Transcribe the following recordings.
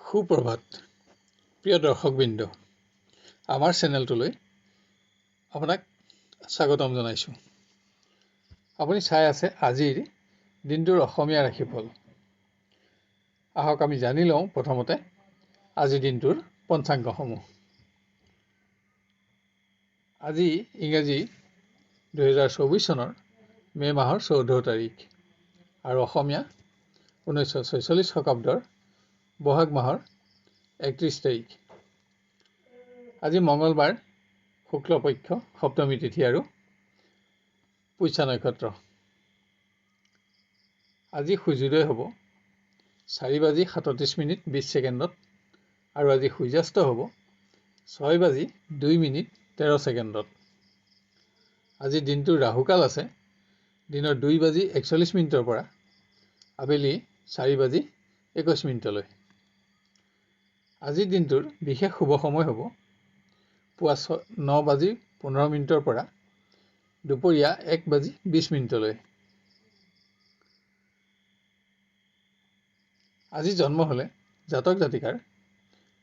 সুপ্ৰভাত প্ৰিয় দৰ্শকবৃন্দ, আমাৰ চেনেলটোলৈ আপোনাক স্বাগতম জনাইছোঁ। আপুনি চাই আছে আজিৰ দিনটোৰ অসমীয়া ৰাশিফল। আহক আমি জানি লওঁ প্ৰথমতে আজিৰ দিনটোৰ পঞ্চাংগসমূহ। আজি ইংৰাজী 2024 চনৰ মে' মাহৰ 14 তাৰিখ আৰু অসমীয়া 1946 শকাব্দৰ বহাগ মাহৰ 31 তাৰিখ। আজি মঙলবাৰ, শুক্লপক্ষ, সপ্তমী তিথি আৰু পুষ্যা নক্ষত্ৰ। আজি সূৰ্যোদয় হ'ব 4:37:20 আৰু আজি সূৰ্যাস্ত হ'ব 6:02:13। আজি দিনটোৰ ৰাহুকাল আছে দিনৰ 2:41 পৰা আবেলি 4:21। আজিৰ দিনটোৰ বিশেষ শুভ সময় হ'ব পুৱা 9:15 পৰা দুপৰীয়া 1:20। আজি জন্ম হ'লে জাতক জাতিকাৰ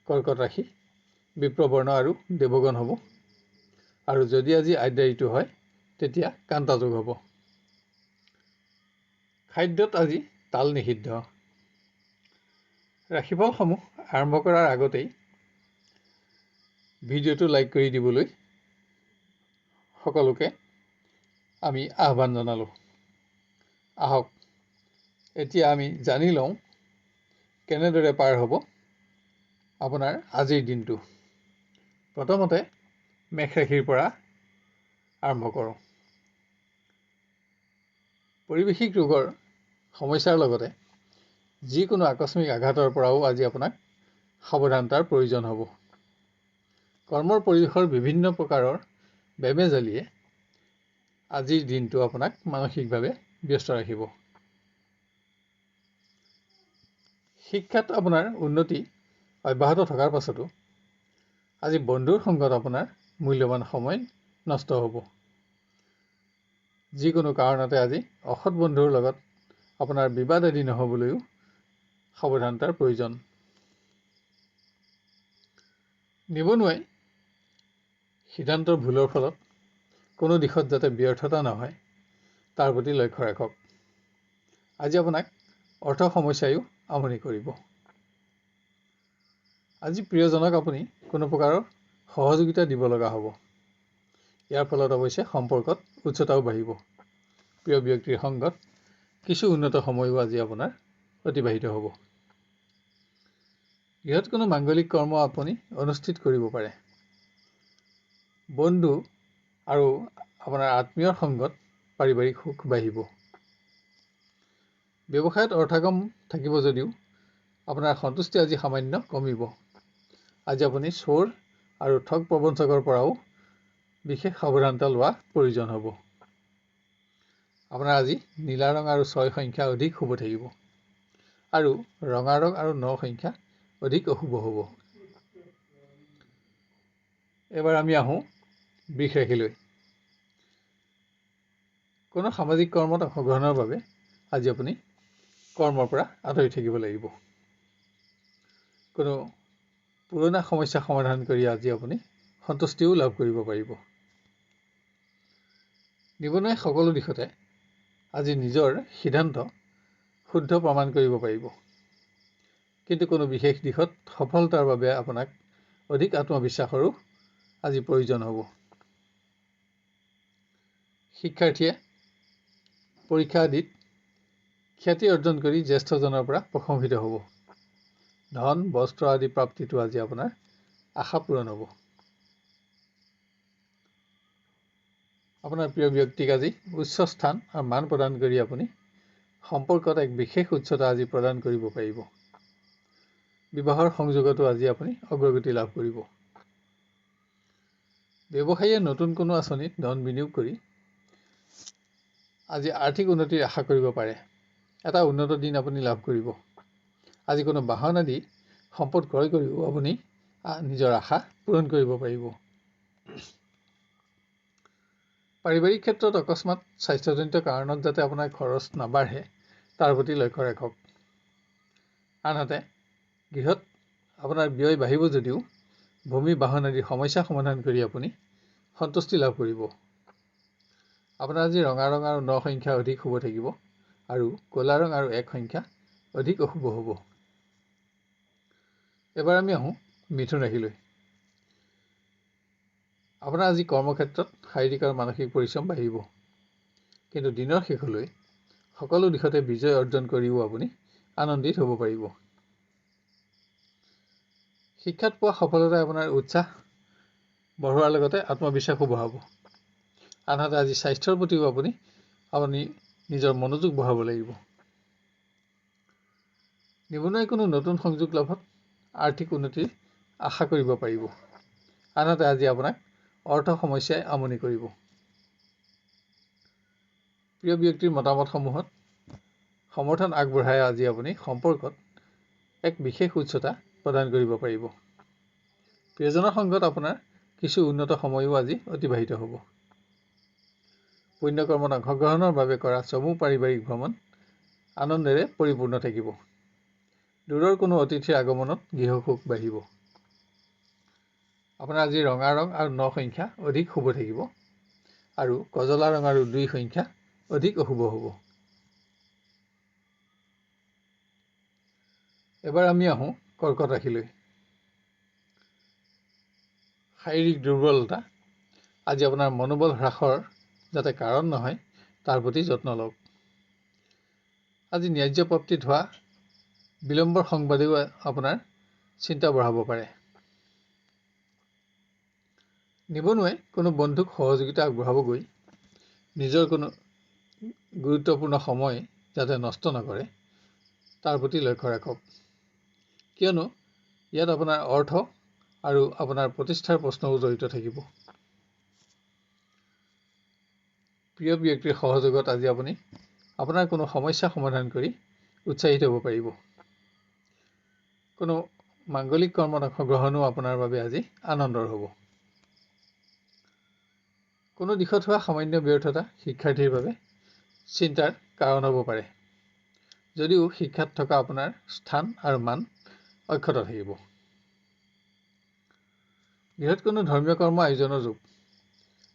কৰ্কট ৰাশি, বিপ্ৰবৰ্ণ আৰু দেৱগণ হ'ব, আৰু যদি আজি আদ্যায়িটো হয় তেতিয়া কান্তা যোগ হ'ব। খাদ্যত আজি তাল নিষিদ্ধ। ৰাশিফলসমূহ আৰম্ভ কৰাৰ আগতেই ভিডিঅ'টো লাইক কৰি দিবলৈ সকলোকে আমি আহ্বান জনালোঁ। আহক এতিয়া আমি জানি লওঁ কেনেদৰে পাৰ হ'ব আপোনাৰ আজিৰ দিনটো। প্ৰথমতে মেষ ৰাশিৰ পৰা আৰম্ভ কৰোঁ। পৰিৱেশিক ৰোগৰ সমস্যাৰ লগতে যিকোনো আকস্মিক আঘাতৰ পৰাও আজি আপোনাক সাৱধানতাৰ প্ৰয়োজন হ'ব। কৰ্মৰ পৰিৱেশৰ বিভিন্ন প্ৰকাৰৰ বেমেজালিয়ে আজিৰ দিনটো আপোনাক মানসিকভাৱে ব্যস্ত ৰাখিব। শিক্ষাত আপোনাৰ উন্নতি অব্যাহত থকাৰ পাছতো আজি বন্ধুৰ সংগত আপোনাৰ মূল্যৱান সময় নষ্ট হ'ব। যিকোনো কাৰণতে আজি অসৎ বন্ধুৰ লগত আপোনাৰ বিবাদ আদি নহ'বলৈও সাৱধানতাৰ প্ৰয়োজন। নিবনুৱাই সিদ্ধান্তৰ ভুলৰ ফলত কোনো দিশত যাতে ব্যৰ্থতা নহয় তাৰ প্ৰতি লক্ষ্য ৰাখক। আজি আপোনাক অৰ্থ সমস্যায়ো আমনি কৰিব। আজি প্ৰিয়জনক আপুনি কোনো প্ৰকাৰৰ সহযোগিতা দিব লগা হ'ব। ইয়াৰ ফলত অৱশ্যে সম্পৰ্কত উচ্চতাও বাঢ়িব। প্ৰিয় ব্যক্তিৰ সংগত কিছু উন্নত সময়ো আজি আপোনাৰ অতিবাহিত হ'ব। গৃহত কোনো মাংগলিক কৰ্ম আপুনি অনুষ্ঠিত কৰিব পাৰে। বন্ধু আৰু আপোনাৰ আত্মীয়ৰ সংগত পাৰিবাৰিক সুখ বাঢ়িব। ব্যৱসায়ত অৰ্থগম থাকিব যদিও আপোনাৰ সন্তুষ্টি আজি সামান্য কমিব। আজি আপুনি চোৰ আৰু ঠগ প্ৰবঞ্চকৰ পৰাও বিশেষ সাৱধানতা লোৱা প্ৰয়োজন হ'ব। আপোনাৰ আজি নীলা ৰং আৰু 6 সংখ্যা অধিক শুভ থাকিব, আৰু ৰঙা ৰং আৰু 9 সংখ্যা অধিক অশুভ হ'ব। এবাৰ আমি আহোঁ বৃষ ৰাশিলৈ। কোনো সামাজিক কৰ্মত অংশগ্ৰহণৰ বাবে আজি আপুনি কৰ্মৰ পৰা আঁতৰি থাকিব লাগিব। কোনো পুৰণা সমস্যা সমাধান কৰি আজি আপুনি সন্তুষ্টিও লাভ কৰিব পাৰিব। নিবনুৱাই সকলো দিশতে আজি নিজৰ সিদ্ধান্ত শুদ্ধ প্ৰমাণ কৰিব পাৰিব, কিন্তু কোনো বিশেষ দিশত সফলতাৰ বাবে আপোনাক অধিক আত্মবিশ্বাসৰো আজি প্ৰয়োজন হ'ব। শিক্ষাৰ্থীয়ে পৰীক্ষা আদিত খ্যাতি অৰ্জন কৰি জ্যেষ্ঠজনৰ পৰা প্ৰশংসিত হ'ব। ধন, বস্ত্ৰ আদি প্ৰাপ্তিটো আজি আপোনাৰ আশা পূৰণ হ'ব। আপোনাৰ প্ৰিয় ব্যক্তিক আজি উচ্চ স্থান আৰু মান প্ৰদান কৰি আপুনি সম্পৰ্কত এক বিশেষ উচ্চতা আজি প্ৰদান কৰিব পাৰিব। বিবাহৰ সংযোগতো আজি আপুনি অগ্ৰগতি লাভ কৰিব। ব্যৱসায়ীয়ে নতুন কোনো আঁচনিত ধন বিনিয়োগ কৰি আজি আৰ্থিক উন্নতিৰ আশা কৰিব পাৰে। এটা উন্নত দিন আপুনি লাভ কৰিব। আজি কোনো বাহন আদি সম্পদ ক্ৰয় কৰিও আপুনি নিজৰ আশা পূৰণ কৰিব পাৰিব। পাৰিবাৰিক ক্ষেত্ৰত অকস্মাত স্বাস্থ্যজনিত কাৰণত যাতে আপোনাৰ খৰচ নাবাঢ়ে তাৰ প্ৰতি লক্ষ্য ৰাখক। আনহাতে গৃহত আপোনাৰ ব্যয় বাঢ়িব যদিও ভূমি বাহন আদিৰ সমস্যা সমাধান কৰি আপুনি সন্তুষ্টি লাভ কৰিব। আপোনাৰ আজি ৰঙা ৰং আৰু 9 সংখ্যা অধিক শুভ থাকিব আৰু ক'লা ৰং আৰু 1 সংখ্যা অধিক অশুভ হ'ব। এবাৰ আমি আহোঁ মিথুন ৰাশিলৈ। আপোনাৰ আজি কৰ্মক্ষেত্ৰত শাৰীৰিক আৰু মানসিক পৰিশ্ৰম বাঢ়িব, কিন্তু দিনৰ শেষলৈ সকলো দিশতে বিজয় অৰ্জন কৰিও আপুনি আনন্দিত হ'ব পাৰিব। শিক্ষাত পোৱা সফলতাই আপোনাৰ উৎসাহ বঢ়োৱাৰ লগতে আত্মবিশ্বাসো বঢ়াব। আনহাতে আজি স্বাস্থ্যৰ প্ৰতিও আপুনি নিজৰ মনোযোগ বঢ়াব লাগিব। নিবনুৱাই কোনো নতুন সংযোগ লাভত আৰ্থিক উন্নতিৰ আশা কৰিব পাৰিব। আনহাতে আজি আপোনাক অৰ্থ সমস্যাই আমনি কৰিব। প্ৰিয় ব্যক্তিৰ মতামতসমূহত সমৰ্থন আগবঢ়াই আজি আপুনি সম্পৰ্কত এক বিশেষ উচ্চতা প্ৰদান কৰিব পাৰিব। প্ৰিয়জনৰ সংগত আপোনাৰ কিছু উন্নত সময়ো আজি অতিবাহিত হ'ব। পুণ্যকৰ্মত অংশগ্ৰহণৰ বাবে কৰা চমু পাৰিবাৰিক ভ্ৰমণ আনন্দেৰে পৰিপূৰ্ণ থাকিব। দূৰৰ কোনো অতিথিৰ আগমনত গৃহসুখ বাঢ়িব। আপোনাৰ আজি ৰঙা ৰং আৰু 9 সংখ্যা অধিক শুভ থাকিব আৰু কজলা ৰং আৰু 2 সংখ্যা অধিক অশুভ হ'ব। এবাৰ আমি আহোঁ কৰ্কট ৰাশিলৈ। শাৰীৰিক দুৰ্বলতা আজি আপোনাৰ মনোবল হ্ৰাসৰ যাতে কাৰণ নহয় তাৰ প্ৰতি যত্ন লওক। আজি ন্যায্য প্ৰাপ্তিত হোৱা বিলম্বৰ সংবাদেও আপোনাৰ চিন্তা বঢ়াব পাৰে। নিবনুৱাই কোনো বন্ধুক সহযোগিতা আগবঢ়াব গৈ নিজৰ কোনো গুৰুত্বপূৰ্ণ সময় যাতে নষ্ট নকৰে তাৰ প্ৰতি লক্ষ্য ৰাখক, কিয়নো ইয়াত আপোনাৰ অৰ্থ আৰু আপোনাৰ প্ৰতিষ্ঠাৰ প্ৰশ্নও জড়িত থাকিব। প্ৰিয় ব্যক্তিৰ সহযোগত আজি আপুনি আপোনাৰ কোনো সমস্যা সমাধান কৰি উৎসাহিত হ'ব পাৰিব। কোনো মাংগলিক কৰ্মত অংশগ্ৰহণো আপোনাৰ বাবে আজি আনন্দৰ হ'ব। কোনো দিশত হোৱা সামান্য ব্যৰ্থতা শিক্ষাৰ্থীৰ বাবে চিন্তাৰ কাৰণ হ'ব পাৰে, যদিও শিক্ষাত থকা আপোনাৰ স্থান আৰু মান অক্ষত থাকিব। গৃহত কোনো ধৰ্মীয় কৰ্ম আয়োজনৰ যোগ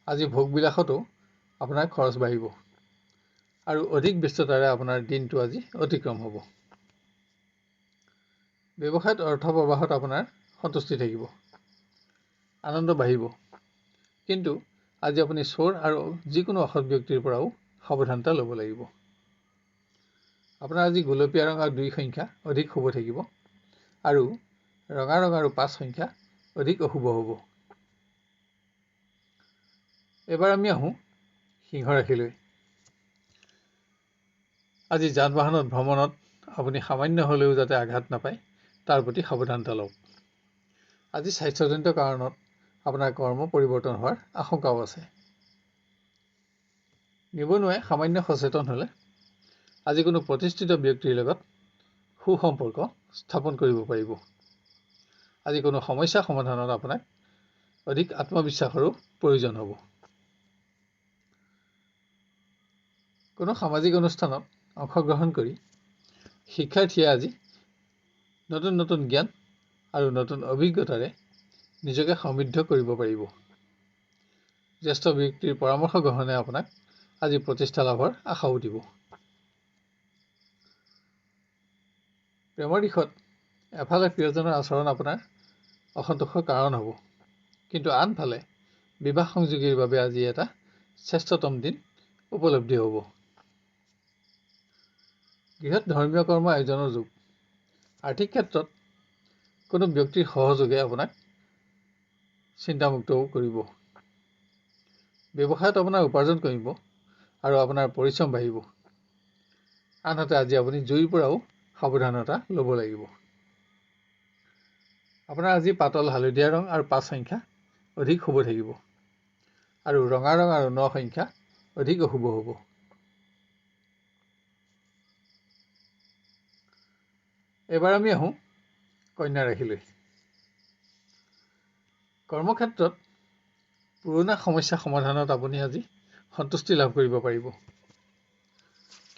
আজি ভোগবিলাসতো আপোনাৰ খৰচ বাঢ়িব আৰু অধিক ব্যস্ততাৰে আপোনাৰ দিনটো আজি অতিক্ৰম হ'ব। ব্যৱসায়ত অৰ্থ প্ৰবাহত আপোনাৰ সন্তুষ্টি থাকিব, আনন্দ বাঢ়িব, কিন্তু আজি আপুনি চোৰ আৰু যিকোনো অসৎ ব্যক্তিৰ পৰাও সাৱধানতা ল'ব লাগিব। আপোনাৰ আজি গোলপীয়া ৰং আৰু 2 সংখ্যা অধিক শুভ থাকিব আৰু ৰঙা ৰং আৰু 5 সংখ্যা অধিক অশুভ হ'ব। এবাৰ আমি আহোঁ সিংহ ৰাশিলৈ। আজি যান বাহনত ভ্ৰমণত আপুনি সামান্য হ'লেও যাতে আঘাত নাপায় তাৰ প্ৰতি সাৱধানতা লওক। আজি স্বাস্থ্যজনিত কাৰণত আপোনাৰ কৰ্ম পৰিৱৰ্তন হোৱাৰ আশংকাও আছে। নিবনুৱাই সামান্য সচেতন হ'লে আজি কোনো প্ৰতিষ্ঠিত ব্যক্তিৰ লগত সুসম্পৰ্ক স্থাপন কৰিব পাৰিব। আজি কোনো সমস্যা সমাধানত আপোনাক অধিক আত্মবিশ্বাসৰো প্ৰয়োজন হ'ব। কোনো সামাজিক অনুষ্ঠানত অংশগ্ৰহণ কৰি শিক্ষাৰ্থীয়ে আজি নতুন নতুন জ্ঞান আৰু নতুন অভিজ্ঞতাৰে নিজকে সমৃদ্ধ কৰিব পাৰিব। জ্যেষ্ঠ ব্যক্তিৰ পৰামৰ্শ গ্ৰহণে আপোনাক আজি প্ৰতিষ্ঠা লাভৰ আশাও দিব। প্ৰেমৰ দিশত এফালে প্ৰিয়জনৰ আচৰণ আপোনাৰ অসন্তোষৰ কাৰণ হ'ব, কিন্তু আনফালে বিবাহ সংযোগীৰ বাবে আজি এটা শ্ৰেষ্ঠতম দিন উপলব্ধি হ'ব। গৃহত ধৰ্মীয় কৰ্ম আয়োজনৰ যোগ আৰ্থিক ক্ষেত্ৰত কোনো ব্যক্তিৰ সহযোগে আপোনাক চিন্তামুক্তও কৰিব। ব্যৱসায়ত আপোনাৰ উপাৰ্জন কৰিব আৰু আপোনাৰ পৰিশ্ৰম বাঢ়িব। আনহাতে আজি আপুনি জুইৰ পৰাও সাৱধানতা ল'ব লাগিব। আপোনাৰ আজি পাতল হালধীয়া ৰং আৰু 5 সংখ্যা অধিক শুভ থাকিব আৰু ৰঙা ৰং আৰু 9 সংখ্যা অধিক অশুভ হ'ব। এবাৰ আমি আহোঁ কন্যা ৰাশিলৈ। কৰ্মক্ষেত্ৰত পুৰণা সমস্যা সমাধানত আপুনি আজি সন্তুষ্টি লাভ কৰিব পাৰিব,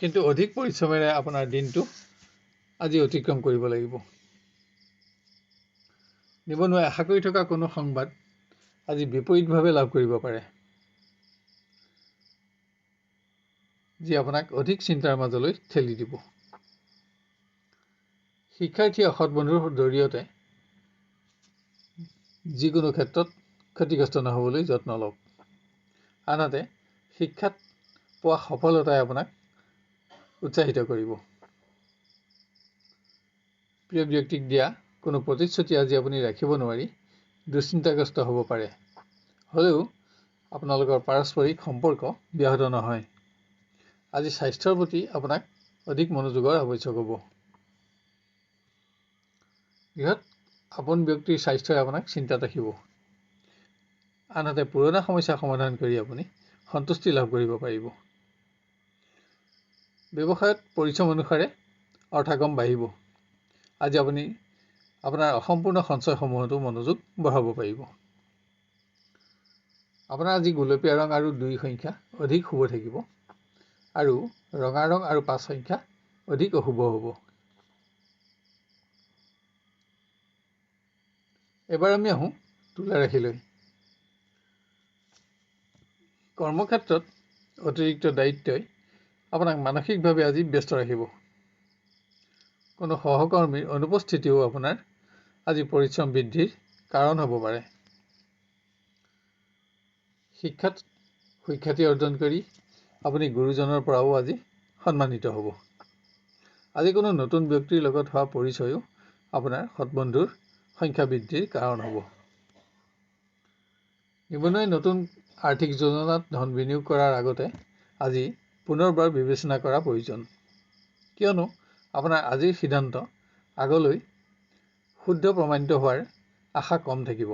কিন্তু অধিক পৰিশ্ৰমেৰে আপোনাৰ দিনটো আজি অতিক্ৰম কৰিব লাগিব। নিবনুৱাই আশা কৰি থকা কোনো সংবাদ আজি বিপৰীতভাৱে লাভ কৰিব পাৰে, যি আপোনাক অধিক চিন্তাৰ মাজলৈ ঠেলি দিব। শিক্ষাৰ্থীয়ে অসৎ বন্ধুৰ জৰিয়তে যিকোনো ক্ষেত্ৰত ক্ষতিগ্ৰস্ত নহ'বলৈ যত্ন লওক। আনহাতে শিক্ষাত পোৱা সফলতাই আপোনাক উৎসাহিত কৰিব। প্ৰিয় ব্যক্তিক দিয়া কোনো প্ৰতিশ্ৰুতি আজি আপুনি ৰাখিব নোৱাৰি দুশ্চিন্তাগ্ৰস্ত হ'ব পাৰে। হ'লেও আপোনালোকৰ পাৰস্পৰিক সম্পৰ্ক ব্যাহত নহয়। আজি স্বাস্থ্যৰ প্ৰতি আপোনাক অধিক মনোযোগৰ আৱশ্যক হ'ব। গৃহত আপোন ব্যক্তিৰ স্বাস্থ্যই আপোনাক চিন্তাত ৰাখিব। আনহাতে পুৰণা সমস্যা সমাধান কৰি আপুনি সন্তুষ্টি লাভ কৰিব পাৰিব। ব্যৱসায়ত পৰিশ্ৰম অনুসাৰে অৰ্থাগম বাঢ়িব। আজি আপুনি আপোনাৰ অসম্পূৰ্ণ সঞ্চয়সমূহতো মনোযোগ বঢ়াব পাৰিব। আপোনাৰ আজি গোলপীয়া ৰং আৰু 2 সংখ্যা অধিক শুভ থাকিব আৰু ৰঙা ৰং আৰু 5 সংখ্যা অধিক অশুভ হ'ব। এবাৰ আমি আহোঁ তুলা ৰাশিলৈ। কৰ্মক্ষেত্ৰত অতিৰিক্ত দায়িত্বই আপোনাক মানসিকভাৱে আজি ব্যস্ত ৰাখিব। কোনো সহকৰ্মীৰ অনুপস্থিতিও আপোনাৰ আজি পৰিশ্ৰম বৃদ্ধিৰ কাৰণ হ'ব পাৰে। শিক্ষাত সুখ্যাতি অৰ্জন কৰি আপুনি গুৰুজনৰ পৰাও আজি সন্মানিত হ'ব। আজি কোনো নতুন ব্যক্তিৰ লগত হোৱা পৰিচয়ো আপোনাৰ সৎবন্ধুৰ সংখ্যা বৃদ্ধিৰ কাৰণ হ'ব। নিবনুৱাই নতুন আৰ্থিক যোজনাত ধন বিনিয়োগ কৰাৰ আগতে আজি পুনৰবাৰ বিবেচনা কৰা প্ৰয়োজন, কিয়নো আপোনাৰ আজিৰ সিদ্ধান্ত আগলৈ শুদ্ধ প্ৰমাণিত হোৱাৰ আশা কম থাকিব।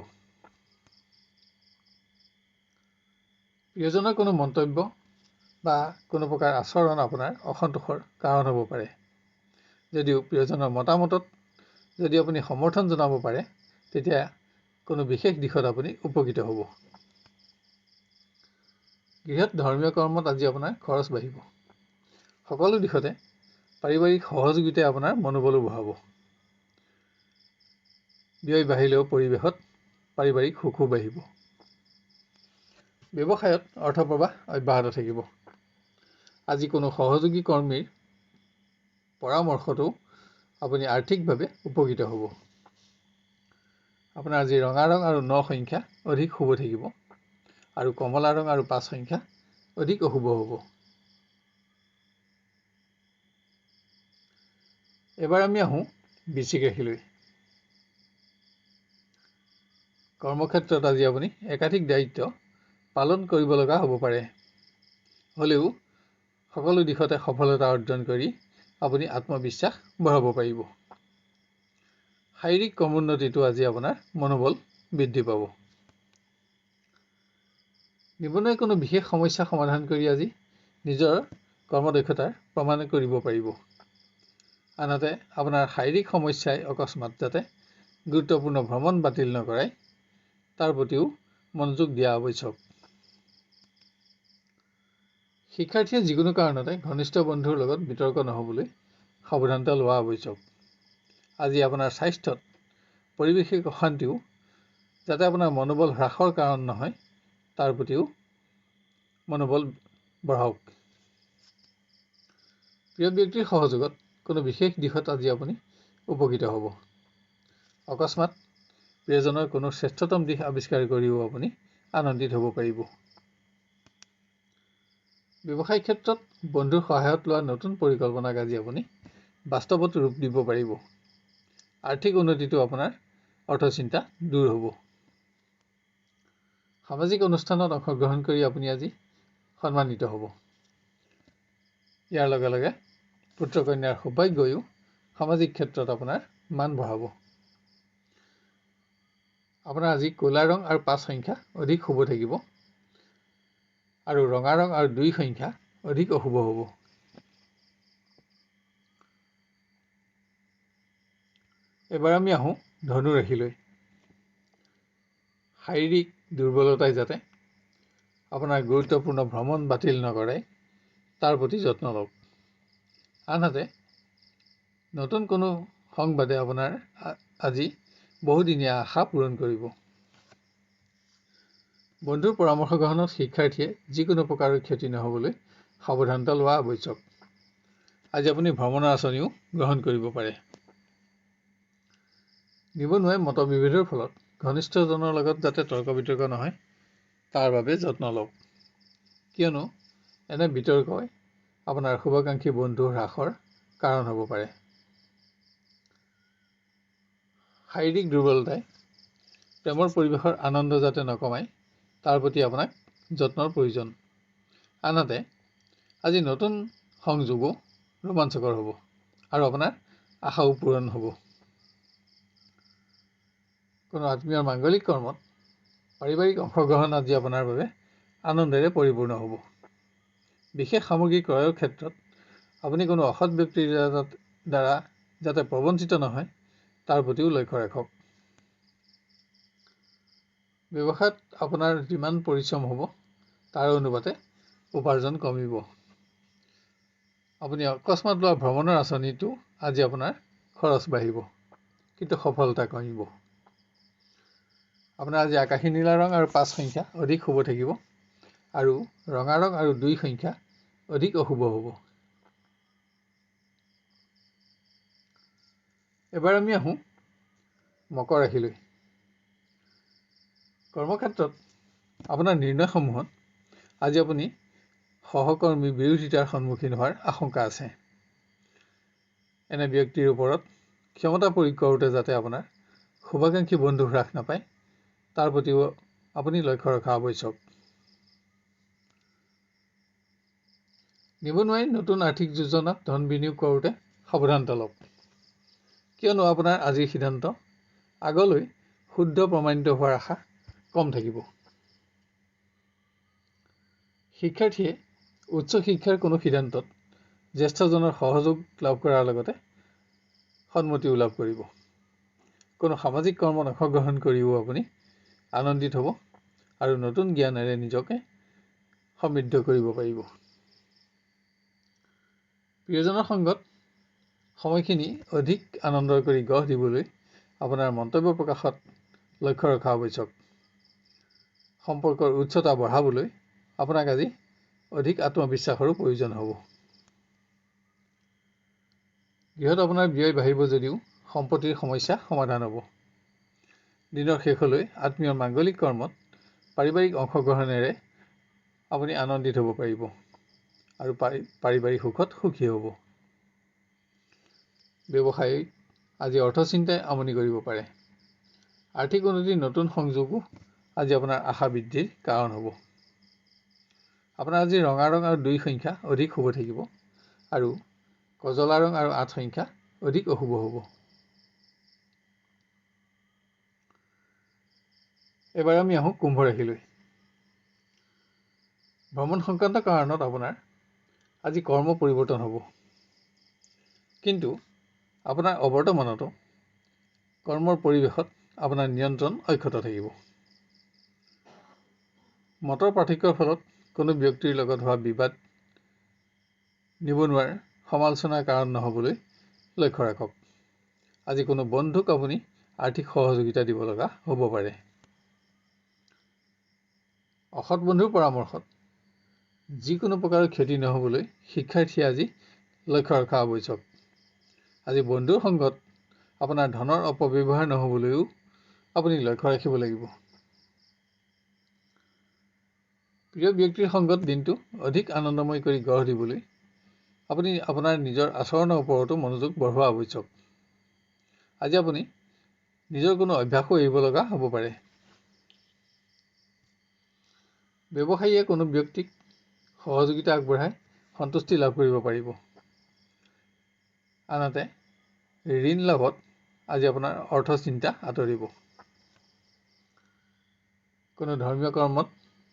প্ৰিয়জনৰ কোনো মন্তব্য বা কোনো প্ৰকাৰ আচৰণ আপোনাৰ অসন্তোষৰ কাৰণ হ'ব পাৰে। যদিও প্ৰিয়জনৰ মতামতত যদি আপুনি সমৰ্থন জনাব পাৰে, তেতিয়া কোনো বিশেষ দিশত আপুনি উপকৃত হ'ব। গৃহত ধৰ্মীয় কৰ্মত আজি আপোনাৰ খৰচ বাঢ়িব। সকলো দিশতে পাৰিবাৰিক সহযোগিতাই আপোনাৰ মনোবলো বঢ়াব। ব্যয় বাঢ়িলেও পৰিৱেশত পাৰিবাৰিক সুখো বাঢ়িব। ব্যৱসায়ত অৰ্থপ্ৰবাহ অব্যাহত থাকিব। আজি কোনো সহযোগী কৰ্মীৰ পৰামৰ্শতো আপুনি আৰ্থিকভাৱে উপকৃত হ'ব। আপোনাৰ আজি ৰঙা ৰং আৰু 9 সংখ্যা অধিক শুভ থাকিব আৰু কমলা ৰং আৰু 5 সংখ্যা অধিক অশুভ হ'ব। এবাৰ আমি আহোঁ বৃশ্চিক ৰাশিলৈ। কৰ্মক্ষেত্ৰত আজি আপুনি একাধিক দায়িত্ব পালন কৰিব লগা হ'ব পাৰে। হ'লেও সকলো দিশতে সফলতা অৰ্জন কৰি আপুনি আত্মবিশ্বাস বঢ়াব পাৰিব। শাৰীৰিক ক্ৰমোন্নতিটো আজি আপোনাৰ মনোবল বৃদ্ধি পাব। নিবনুৱাই কোনো বিশেষ সমস্যা সমাধান কৰি আজি নিজৰ কৰ্মদক্ষতাৰ প্ৰমাণ কৰিব পাৰিব। আনহাতে আপোনাৰ শাৰীৰিক সমস্যাই অকস্মাত যাতে গুৰুত্বপূৰ্ণ ভ্ৰমণ বাতিল নকৰাই তাৰ প্ৰতিও মনোযোগ দিয়া আৱশ্যক। শিক্ষাৰ্থীয়ে যিকোনো কাৰণতে ঘনিষ্ঠ বন্ধুৰ লগত বিতৰ্ক নহ'বলৈ সাৱধানতা লোৱা আৱশ্যক। আজি আপোনাৰ স্বাস্থ্যত পাৰিৱেশিক অশান্তিও যাতে আপোনাৰ মনোবল হ্ৰাসৰ কাৰণ নহয়, তাৰ প্ৰতিও মনোবল বঢ়াওক। প্ৰিয় ব্যক্তিৰ সহযোগত কোনো বিশেষ দিশত আজি আপুনি উপকৃত হ'ব। অকস্মাত প্ৰিয়জনৰ কোনো শ্ৰেষ্ঠতম দিশ আৱিষ্কাৰ কৰিও আপুনি আনন্দিত হ'ব পাৰিব। ব্যৱসায়িক ক্ষেত্ৰত বন্ধুৰ সহায়ত লোৱা নতুন পৰিকল্পনাক আজি আপুনি বাস্তৱত ৰূপ দিব পাৰিব। আৰ্থিক উন্নতিটো আপোনাৰ অৰ্থচিন্তা দূৰ হ'ব। সামাজিক অনুষ্ঠানত অংশগ্ৰহণ কৰি আপুনি আজি সন্মানিত হ'ব। ইয়াৰ লগে লগে পুত্ৰ কন্যাৰ সৌভাগ্যও সামাজিক ক্ষেত্ৰত আপোনাৰ মান বঢ়াব। আপোনাৰ আজি ক'লা ৰং আৰু 5 সংখ্যা অধিক শুভ থাকিব আৰু ৰঙা ৰং আৰু 2 সংখ্যা অধিক অশুভ হ'ব। এবাৰ আমি আহোঁ ধনু ৰাশিলৈ। শাৰীৰিক দুৰ্বলতাই যাতে আপোনাৰ গুৰুত্বপূৰ্ণ ভ্ৰমণ বাতিল নকৰাই তাৰ প্ৰতি যত্ন লওক। আনহাতে নতুন কোনো সংবাদে আপোনাৰ আজি বহুদিনীয়া আশা পূৰণ কৰিব। বন্ধুৰ পৰামৰ্শ গ্ৰহণত শিক্ষাৰ্থীয়ে যিকোনো প্ৰকাৰৰ ক্ষতি নহ'বলৈ সাৱধানতা লোৱা আৱশ্যক। আজি আপুনি ভ্ৰমণৰ আঁচনিও গ্ৰহণ কৰিব পাৰে। নিবনুৱাই মতবিভেদৰ ফলত ঘনিষ্ঠজনৰ লগত যাতে তৰ্ক বিতৰ্ক নহয় তাৰ বাবে যত্ন লওক, কিয়নো এনে বিতৰ্কই আপোনাৰ শুভাকাংক্ষী বন্ধু হ্ৰাসৰ কাৰণ হ'ব পাৰে। শাৰীৰিক দুৰ্বলতাই প্ৰেমৰ পৰিৱেশৰ আনন্দ যাতে নকমায় তাৰ প্ৰতি আপোনাক যত্নৰ প্ৰয়োজন। আনহাতে আজি নতুন সংযোগো ৰোমাঞ্চকৰ হ'ব আৰু আপোনাৰ আশাও পূৰণ হ'ব। কোনো আত্মীয়ৰ মাংগলিক কৰ্মত পাৰিবাৰিক অংশগ্ৰহণ আজি আপোনাৰ বাবে আনন্দেৰে পৰিপূৰ্ণ হ'ব। বিশেষ সামগ্ৰী ক্ৰয়ৰ ক্ষেত্ৰত আপুনি কোনো অসৎ ব্যক্তিৰ দ্বাৰা যাতে প্ৰবঞ্চিত নহয় তাৰ প্ৰতিও লক্ষ্য ৰাখক। ব্যৱসায়ত আপোনাৰ যিমান পৰিশ্ৰম হ'ব তাৰ অনুপাতে উপাৰ্জন কমিব। আপুনি অকস্মাত লোৱা ভ্ৰমণৰ আঁচনিটো আজি আপোনাৰ খৰচ বাঢ়িব, কিন্তু সফলতা কমিব। আপোনাৰ আজি আকাশী নীলা ৰং আৰু 5 সংখ্যা অধিক শুভ থাকিব, আৰু ৰঙা ৰং আৰু 2 সংখ্যা অধিক অশুভ হ'ব। এবাৰ আমি আহোঁ মকৰ ৰাশিলৈ। কৰ্মক্ষেত্ৰত আপোনাৰ নিৰ্ণয়সমূহত আজি আপুনি সহকৰ্মী বিৰোধিতাৰ সন্মুখীন হোৱাৰ আশংকা আছে। এনে ব্যক্তিৰ ওপৰত ক্ষমতা প্ৰয়োগ কৰোঁতে যাতে আপোনাৰ শুভাকাংক্ষী বন্ধু হ্ৰাস নাপায় তাৰ প্ৰতিও আপুনি লক্ষ্য ৰখা আৱশ্যক। নিবনুৱাই নতুন আৰ্থিক যোজনাত ধন বিনিয়োগ কৰোঁতে সাৱধানতা লওক, কিয়নো আপোনাৰ আজিৰ সিদ্ধান্ত আগলৈ শুদ্ধ প্ৰমাণিত হোৱাৰ আশা কম থাকিব। শিক্ষাৰ্থীয়ে উচ্চ শিক্ষাৰ কোনো সিদ্ধান্তত জ্যেষ্ঠজনৰ সহযোগ লাভ কৰাৰ লগতে সন্মতিও লাভ কৰিব। কোনো সামাজিক কৰ্মত অংশগ্ৰহণ কৰিও আপুনি আনন্দিত হ'ব আৰু নতুন জ্ঞানেৰে নিজকে সমৃদ্ধ কৰিব পাৰিব। প্ৰিয়জনৰ সংগত সময়খিনি অধিক আনন্দৰ কৰি গঢ় দিবলৈ আপোনাৰ মন্তব্য প্ৰকাশত লক্ষ্য ৰখা আৱশ্যক। সম্পৰ্কৰ উচ্চতা বঢ়াবলৈ আপোনাক আজি অধিক আত্মবিশ্বাসৰো প্ৰয়োজন হ'ব। গৃহত আপোনাৰ ব্যয় বাঢ়িব যদিও সম্পত্তিৰ সমস্যা সমাধান হ'ব। দিনৰ শেষলৈ আত্মীয়ৰ মাংগলিক কৰ্মত পাৰিবাৰিক অংশগ্ৰহণেৰে আপুনি আনন্দিত হ'ব পাৰিব আৰু পাৰিবাৰিক সুখত সুখী হ'ব। ব্যৱসায়ী আজি অৰ্থচিন্তাই আমনি কৰিব পাৰে। আৰ্থিক উন্নতিৰ নতুন সংযোগো আজি আপোনাৰ আশা বৃদ্ধিৰ কাৰণ হ'ব। আপোনাৰ আজি ৰঙা ৰং আৰু 2 সংখ্যা অধিক শুভ থাকিব, আৰু কজলা ৰং আৰু 8 সংখ্যা অধিক অশুভ হ'ব। এবাৰ আমি আহোঁ কুম্ভ ৰাশিলৈ। ভ্ৰমণ সংক্ৰান্ত কাৰণত আপোনাৰ আজি কৰ্ম পৰিৱৰ্তন হ'ব, কিন্তু আপোনাৰ অৱৰ্তমানতো কৰ্মৰ পৰিৱেশত আপোনাৰ নিয়ন্ত্ৰণ অক্ষত থাকিব। মতৰ পাৰ্থক্যৰ ফলত কোনো ব্যক্তিৰ লগত হোৱা বিবাদ নিবনুৱাৰ সমালোচনাৰ কাৰণ নহ'বলৈ লক্ষ্য ৰাখক। আজি কোনো বন্ধুক আপুনি আৰ্থিক সহযোগিতা দিব লগা হ'ব পাৰে। অসৎ বন্ধুৰ পৰামৰ্শত যিকোনো প্ৰকাৰৰ ক্ষতি নহ'বলৈ শিক্ষাৰ্থীয়ে আজি লক্ষ্য ৰখা আৱশ্যক। আজি বন্ধুৰ সংগত আপোনাৰ ধনৰ অপব্যৱহাৰ নহ'বলৈও আপুনি লক্ষ্য ৰাখিব লাগিব। প্ৰিয় ব্যক্তিৰ সংগত দিনটো অধিক আনন্দময় কৰি গঢ় দিবলৈ আপুনি আপোনাৰ নিজৰ আচৰণৰ ওপৰতো মনোযোগ বঢ়োৱা আৱশ্যক। আজি আপুনি নিজৰ কোনো অভ্যাসো এৰিব লগা হ'ব পাৰে। ব্যৱসায়ীয়ে কোনো ব্যক্তিক সহযোগিতা আগবঢ়াই সন্তুষ্টি লাভ কৰিব পাৰিব। আনহাতে ঋণ লাভত আজি আপোনাৰ অৰ্থ চিন্তা আঁতৰিব। কোনো ধৰ্মীয় কৰ্মত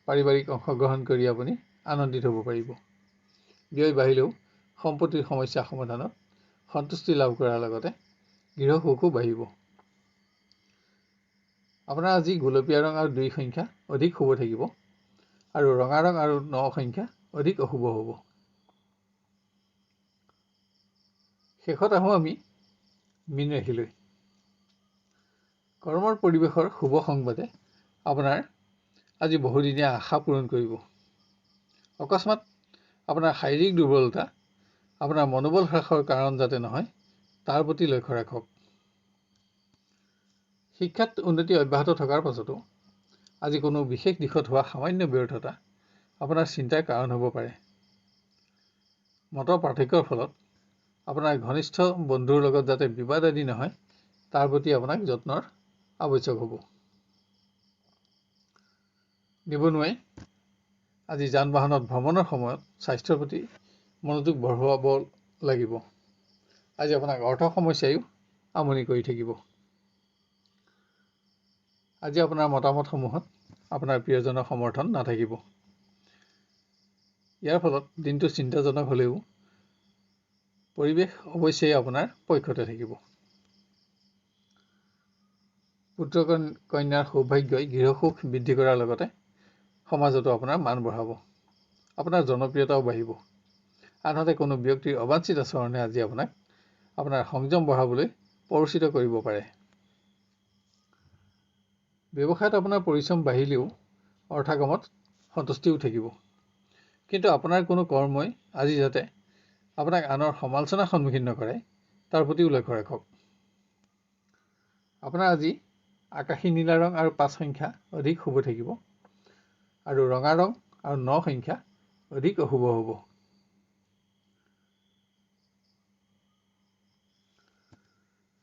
পাৰিবাৰিক অংশগ্ৰহণ কৰি আপুনি আনন্দিত হ'ব পাৰিব। ব্যয় বাঢ়িলেও সম্পত্তিৰ সমস্যা সমাধানত সন্তুষ্টি লাভ কৰাৰ লগতে গৃহ সুখো বাঢ়িব। আপোনাৰ আজি গোলপীয়া ৰং আৰু 2 সংখ্যা অধিক শুভ থাকিব, আৰু ৰঙা ৰং আৰু 9 সংখ্যা অধিক অশুভ হ'ব। শেষত আহোঁ আমি মীন ৰাশিলৈ। কৰ্মৰ পৰিৱেশৰ শুভ সংবাদে আপোনাৰ আজি বহুদিনীয়া আশা পূৰণ কৰিব। অকস্মাত আপোনাৰ শাৰীৰিক দুৰ্বলতা আপোনাৰ মনোবল হ্ৰাসৰ কাৰণ যাতে নহয় তাৰ প্ৰতি লক্ষ্য ৰাখক। শিক্ষাত উন্নতি অব্যাহত থকাৰ পাছতো আজি কোনো বিশেষ দিশত হোৱা সামান্য ব্যৰ্থতা আপোনাৰ চিন্তাৰ কাৰণ হ'ব পাৰে। মতৰ পাৰ্থক্যৰ ফলত আপোনাৰ ঘনিষ্ঠ বন্ধুৰ লগত যাতে বিবাদ আদি নহয় তাৰ প্ৰতি আপোনাক যত্নৰ আৱশ্যক হ'ব। নিবনুৱাই আজি যান বাহনত ভ্ৰমণৰ সময়ত স্বাস্থ্যৰ প্ৰতি মনোযোগ বঢ়োৱাব লাগিব। আজি আপোনাক অৰ্থ সমস্যায়ো আমনি কৰি থাকিব। আজি আপোনাৰ মতামতসমূহত আপোনাৰ প্ৰিয়জনৰ সমৰ্থন নাথাকিব। ইয়াৰ ফলত দিনটো চিন্তাজনক হ'লেও পৰিৱেশ অৱশ্যেই আপোনাৰ পক্ষতে থাকিব। পুত্ৰ কন্যাৰ সৌভাগ্যই গৃহসুখ বৃদ্ধি কৰাৰ লগতে সমাজতো আপোনাৰ মান বঢ়াব, আপোনাৰ জনপ্ৰিয়তাও বাঢ়িব। আনহাতে কোনো ব্যক্তিৰ অবাঞ্ছিত আচৰণে আজি আপোনাক আপোনাৰ সংযম বঢ়াবলৈ প্ৰৰোচিত কৰিব পাৰে। ব্যৱসায়ত আপোনাৰ পৰিশ্ৰম বাঢ়িলেও অৰ্থাগমত সন্তুষ্টিও থাকিব। কিন্তু আপোনাৰ কোনো কৰ্মই আজি যাতে আপোনাক আনৰ সমালোচনাৰ সন্মুখীন নকৰে তাৰ প্ৰতিও লক্ষ্য ৰাখক। আপোনাৰ আজি আকাশী নীলা ৰং আৰু 5 সংখ্যা অধিক শুভ থাকিব আৰু ৰঙা ৰং আৰু 9 সংখ্যা অধিক অশুভ হ'ব।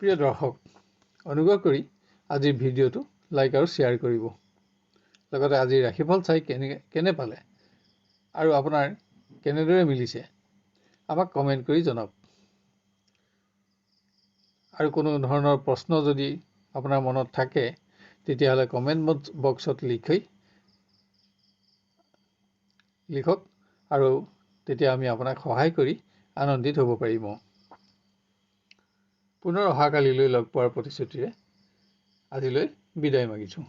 প্ৰিয় দৰ্শক, অনুগ্ৰহ কৰি আজিৰ ভিডিঅ'টো লাইক আৰু শ্বেয়াৰ কৰিব। লগতে আজিৰ ৰাশিফল চাই কেনে পালে আৰু আপোনাৰ কেনেদৰে মিলিছে আমাক কমেণ্ট কৰি জনাওক। আৰু কোনো ধৰণৰ প্ৰশ্ন যদি আপোনাৰ মনত থাকে তেতিয়াহ'লে কমেণ্ট বক্সত লিখক আৰু তেতিয়া আমি আপোনাক সহায় কৰি আনন্দিত হ'ব পাৰিম। পুনৰ অহাকালিলৈ লগ পোৱাৰ প্ৰতিশ্ৰুতিৰে আজিলৈ বিদায় মাগিছোঁ।